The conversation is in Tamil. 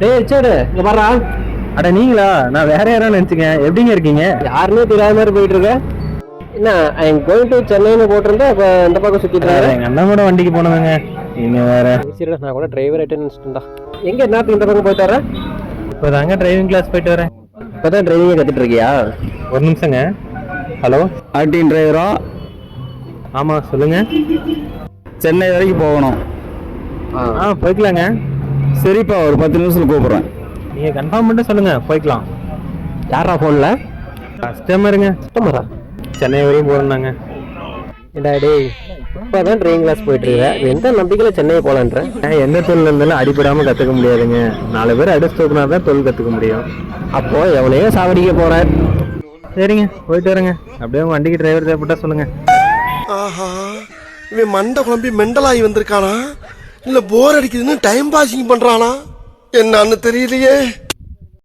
டேய் ரிச்சர்டு இங்க பாருடா. அட நீங்களா? நான் வேற யாரும் நினைச்சுக்கேன். எப்படிங்க இருக்கீங்க? யாருமே தெரியாத மாதிரி போயிட்டு இருக்க. என்ன ஐ எம் கோயிங் டு சென்னைன்னு போட்டிருந்தா அப்ப இந்த பக்கம் சுத்திட்டு இருக்க. எங்க அண்ணன் கூட வண்டிக்கு போனதுங்க. நீங்க வேற. சரிடா, நான் கூட டிரைவர் ஆயிட்டேன்னு நினைச்சிட்டேன்டா. எங்க என்னத்துக்கு இந்த பக்கம் போயிட்டு வர? இப்போதாங்க டிரைவிங் கிளாஸ் போயிட்டு வரேன். இப்பதான் டிரைவிங் கத்துட்டு இருக்கியா? ஒரு நிமிஷங்க. ஹலோ, ஆர்டின் டிரைவரா? ஆமா சொல்லுங்க. சென்னை வரைக்கும் போகணும். போய்க்கலாங்க. சரிப்பா, ஒரு 10 நிமிஷத்துல கூப்பிடுறேன். நீங்க கன்ஃபார்ம் பண்ணிட்டு சொல்லுங்க, போய்க்கலாம். யாரா போன்ல? கஸ்டமருங்க. கஸ்டமரா? சென்னை வரையும் போறேன்னாங்க. ஏடா டேய், இப்பதான் டிரைவிங் கிளாஸ் போயிட்டு இருக்க, எந்த நம்பிக்கையில சென்னை போலான்ற? எந்த தொழில் இருந்தாலும் அடிபடாம கத்துக்க முடியாதுங்க. 4 பேர் அடிச்சு தூக்குனா தான் தொழில் கத்துக்க முடியும். அப்போ எவனையோ சாவடிக்க போற. சரிங்க, போயிட்டு வரேங்க. அப்படியே உங்க வண்டிக்கு டிரைவர் தேவைப்பட்டா சொல்லுங்க. ஆஹா, இவன் மண்டை குழம்பி மெண்டலாகி வந்திருக்கானா இல்ல போர் அடிக்குதுன்னு டைம் பாசிங் பண்றானா என்னன்னு தெரியலையே.